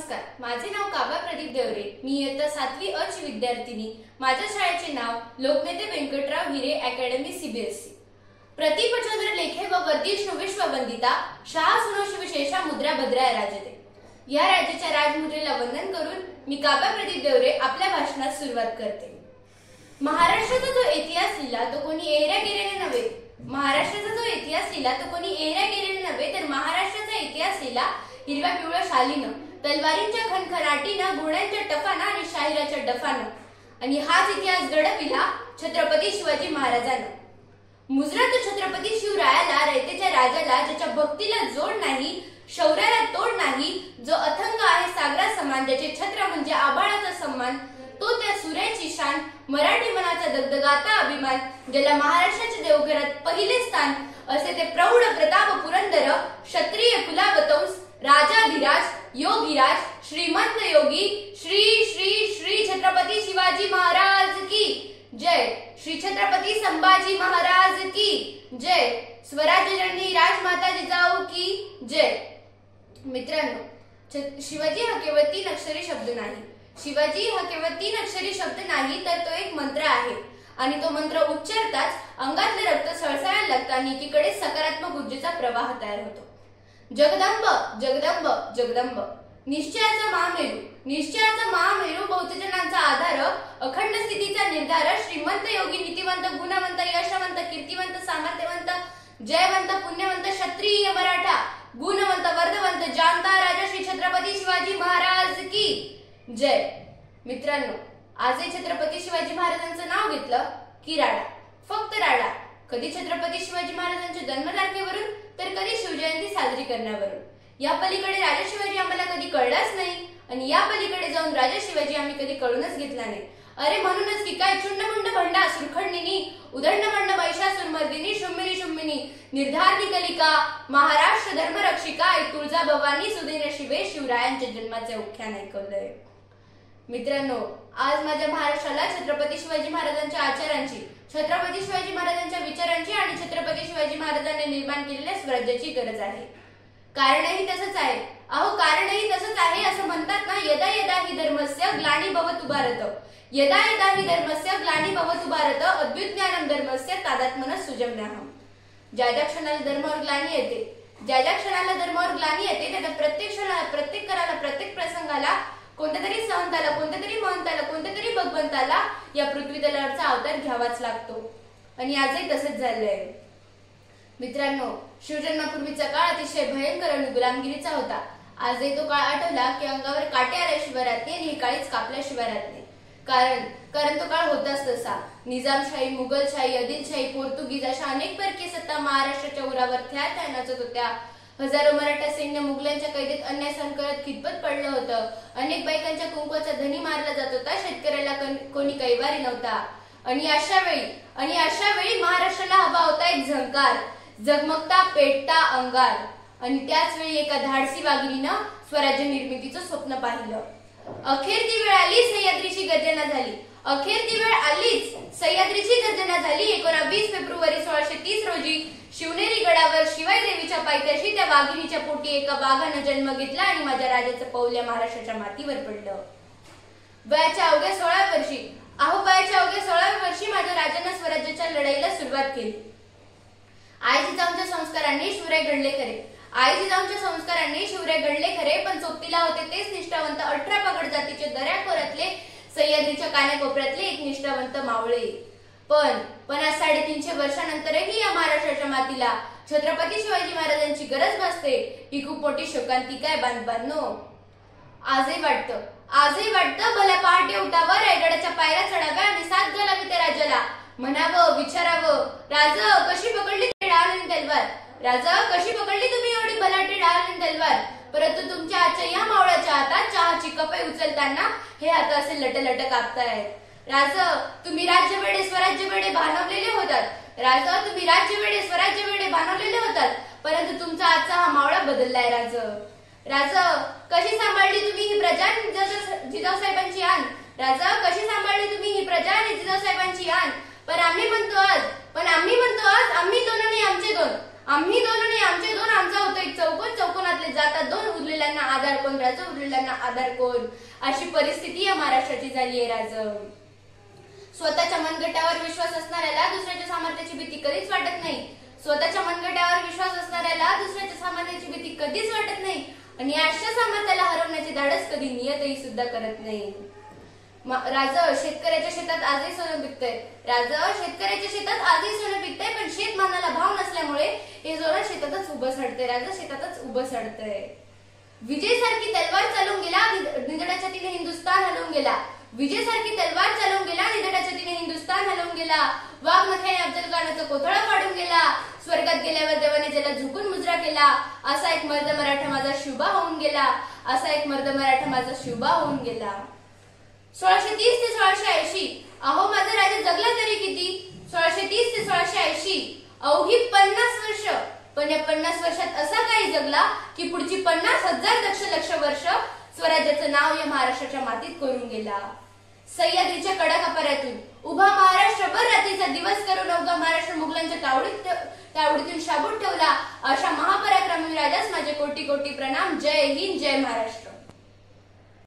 नमस्कार, माझे नाव काव्या प्रदीप देवरे। मी इयत्ता 7वी अ ची विद्यार्थिनी। माझ्या शाळेचे नाव लोकनेते व्यंकटराव हिरे अकॅडमी सीबीएसई। प्रतिपचंद्र लेखे व वर्धिष्णु विश्ववंदिता शाह सुनोष विशेषा मुद्रा भद्राय राजते। या राज्याच्या राजमुद्रेला वंदन करून मी काव्या प्रदीप देवरे आपल्या भाषणात सुरुवात करते। महाराष्ट्राचा जो इतिहास लिहिला तो कोणी एऱ्या गेलेले नव्हे। महाराष्ट्राचा जो इतिहास लिहिला तो कोणी एऱ्या गेलेले नव्हे, तर महाराष्ट्राचा इतिहास लिहिला हिरव्या पिवळ्या शालीनं, तलवारींच्या खणखणाटीनं, घोड्यांच्या टफानं आणि शाहिराच्या डफानं। आणि हाच इतिहास घडविला छत्रपती शिवाजी महाराजांना। मुजरा तो छत्रपती शिवरायाला, रयतेच्या राजाला, ज्याच्या भक्तीला जोड नाही, शौर्याला तोड नाही, जो अथंग आहे सागरा समान, ज्याचे छत्र म्हणजे आभाळाचा सन्मान, तो त्या सूर्याची शान, मराठी मनाचा दगदगाता अभिमान, ज्याला महाराष्ट्राच्या देवघरात पहिले स्थान, असे ते प्रौढ प्रताप पुरंदर, क्षत्रिय कुलावतंस, राजाधिराज, योगीराज, श्रीमंत योगी, श्री श्री श्री छत्रपती शिवाजी महाराज की जय। श्री छत्रपती संभाजी महाराज की जय। स्वराज्य जननी राजमाता जिजाऊ की जय। मित्रांनो, शिवाजी हा केवळ 3 अक्षरी शब्द नाही। शिवाजी हा केवळ 3 अक्षरी शब्द नाही, तर तो एक मंत्र आहे। आणि तो मंत्र उच्चारताच अंगातले रक्त सळसळायला लागतं आणि एकीकडे सकारात्मक ऊर्जेचा प्रवाह तयार होतो। जगदंब जगदंब जगदंब, निश्चयाचा महामेरू, निश्चयाचा महामेरू, बहुजनांचा आधार, अखंड स्थितीचा निर्धार, श्रीमंत योगी, नीतिवंत, गुणवंत, यशवंत, कीर्तिवंत, सामर्थ्यवंत, जयवंत, पुण्यवंत, क्षत्रिय मराठा, गुणवंत, वर्धवंत, जाणता राजा श्री छत्रपती शिवाजी महाराज की जय। मित्रांनो, आजही छत्रपती शिवाजी महाराजांचं नाव घेतलं की राडा, फक्त राडा। कधी छत्रपती शिवाजी महाराजांच्या जन्मतारखेवरून, तर कधी शिवजयंती साजरी करण्यावरून। या पलीकडे राजा शिवाजी आम्हाला कधी कळलाच नाही आणि या पलीकडे जाऊन राजा शिवाजी आम्ही कधी कळूनच घेतला नाही। अरे म्हणूनच की काय चुंडमुंड भंडा सुरखंडिनी, उदंडमंड महिषासुरमर्दिनी, शुंभिनी शुंभिनी, निर्धारणी कलिका, महाराष्ट्र धर्मरक्षिका, तुळजा भवानी, सुदिन शिवे, शिवरायांच्या जन्माचे उख्यान ऐकवलंय। मित्रांनो, आज माझ्या महाराष्ट्राला छत्रपती शिवाजी महाराजांच्या आचारांची, छत्रपती शिवाजी महाराजांच्या विचारांची आणि छत्रपती शिवाजी महाराजांनी निर्माण केलेल्या स्वराज्याची गरज आहे। कारणही तसंच आहे। अहो, कारणही तसंच आहे। असं म्हणतात ना, यदा यदा हि धर्मस्य ग्लानी भवतु भारत, यदा यदा हि धर्मस्य ग्लानी भवतु भारत, अद्युज्ञानम धर्मस्य तादात्म्यनः सुजम्यहम्। ज्या ज्या क्षणाला धर्मावर ग्लानी येते, ज्या ज्या क्षणाला धर्मावर ग्लानी येते, त्या प्रत्येक क्षणाला, प्रत्येक कराला, प्रत्येक प्रसंगाला, कोणत्या तरी संताला, कोणत्या तरी महंताला, कोणत्या तरी भगवंताला या पृथ्वी तलावरचा अवतार घ्यावाच लागतो। आणि आजही तसंच झालंय। मित्रांनो, शिवजन्मापूर्वीचा काळ अतिशय भयंकर आणि गुलामगिरीचा होता। आजही तो काळ आठवला की अंगावर काटे आल्याशिवाय राहत नाही आणि ही काळीच कापल्याशिवाय राहत नाही। कारण तो काळ होताच तसा। निजामशाही, मुघलशाही, आदिलशाही, पोर्तुगीज अशा अनेक परकीय सत्ता महाराष्ट्राच्या उरावर थ्या थ्या नाचत होत्या। हजारो मराठा सैन्य मुघलांच्या कैदेत अन्याय सहन करत खितपत पडलं होतं। अनेक बायकांच्या कुंकवाचा धनी मारला जात होता। शेतकऱ्याला कोणी कैवारी नव्हता। आणि अशा वेळी महाराष्ट्राला हवा होता एक झंकार, झगमगता पेटता अंगार। आणि त्याच वेळी एका धाडसी वाघिणीनं स्वराज्य निर्मितीचं स्वप्न पाहिलं। अखेर ती वेळ आली, सह्याद्रीची गर्जना झाली। अखेर ती वेळ आलीच, सह्याद्रीची गर्जना झाली। 19 फेब्रुवारी 1630 रोजी शिवनेरी गडावर शिवाई देवीच्या पायथ्याशी त्या वाघिणीच्या पोटी एका वाघानं जन्म घेतला आणि माझ्या राजाचं पाऊल या महाराष्ट्राच्या मातीवर पडलं। वयाच्या अवघ्या 16व्या वर्षी, वयाच्या अवघ्या 16व्या वर्षी माझ्या राजानं स्वराज्याच्या लढाईला सुरुवात केली। आई जिजाऊंच्या संस्कारांनी शिवराय घडले खरे, आई जिजाऊंच्या संस्कारांनी शिवराय घडले खरे, पण सोबतीला होते तेच निष्ठावंत 18 पगड जातीचे दऱ्याखोऱ्यातले, सह्याद्रीच्या कानाकोपऱ्यातले एक निष्ठावंत मावळे। पण आज 350 वर्षानंतरही या महाराष्ट्राच्या मातीला छत्रपती शिवाजी महाराजांची गरज भासते। ही खूप मोठी शोकांतिका आहे बांधवांनो। आजही वाटतं भल्या पहाटे उठावं, रायगडाच्या पायऱ्या चढाव्या आणि साथ घालावी त्या राजाला, म्हणावं, विचारावं, राज कशी पकडली डावलेली तलवार, राजा कशी पकडली तुम्ही एवढी भलाटी डावलेली तलवार। परंतु तुमच्या आजच्या या मावळ्याच्या हातात चहाची कपे उचलताना हे हात असे लटलट कापतायत। राज, तुम्ही राज्यवेडे स्वराज्य वेडे भानवलेले होतात। राज, तुम्ही राज्यवेडे स्वराज्य वेडे भानवलेले होतात, परंतु तुमचा आजचा हा मावळा बदललाय। राज, कशी सांभाळली तुम्ही ही प्रजा जिजाऊ साहेबांची आण, राज कशी सांभाळली तुम्ही ही प्रजा जिजाऊ साहेबांची आण। पण आम्ही म्हणतो आज आम्ही दोन आणि आमचे दोन, आम्ही दोन आणि आमचे दोन, आमचा होतो एक चौकोन, चौकोनातले जातात दोन, उरलेल्यांना आधार कोण राज, उरलेल्यांना आधार कोण, अशी परिस्थिती या महाराष्ट्राची झाली आहे राज. स्वतःच्या मनगटावर विश्वास असणाऱ्याला दुसऱ्याच्या सामर्थ्याची भीती कधीच वाटत नाही. स्वतःच्या मनगटावर विश्वास असणाऱ्याला दुसऱ्याच्या सामर्थ्याची भीती कधीच वाटत नाही आणि अशा सामर्थ्याला हरवण्याचे धाडस कधी नियतही सुद्धा करत नाही. राजा शेतकऱ्याच्या शेतात आजही सोनं पिकतंय. राजा शेतकऱ्याच्या शेतात आजही सोनं पिकतंय, पण शेतमालाला भाव नसल्यामुळे हे सोनं शेतातच उभं सडतंय. राजा शेतातच उभं सडतंय. विजय सारखी तलवार चालून गेला, निधड्याच्या तिने हिंदुस्तान हलवून गेला. विजय सारखी तलवार चालून गेला, निधड्याच्या तिने हिंदुस्तान हलवून गेला. वाघ नख्याने अफजल खानाचा कोथळा फाडून गेला. स्वर्गात गेल्यावर देवाने ज्याला झुकून मुजरा केला, असा एक मर्द मराठा माझा शिवबा होऊन गेला. असा एक मर्द मराठा माझा शिवबा होऊन गेला. 1630 ते 1680 अहो माझा राजा जगला तरी किती. 1630 ते 1680 अवघी 50 वर्ष. पण या 50 वर्षात असा काही जगला की पुढची 50,000 दशलक्ष वर्ष स्वराज्याचं नाव या महाराष्ट्राच्या मातीत करून गेला. सह्याद्रीच्या कडाकपाऱ्यातून उभा महाराष्ट्रभर रात्रीचा दिवस करून अवघा महाराष्ट्र मुघलांच्या तावडीतून शाबूत ठेवला. अशा महापराक्रमी राजास माझे कोटी कोटी प्रणाम. जय हिंद, जय महाराष्ट्र.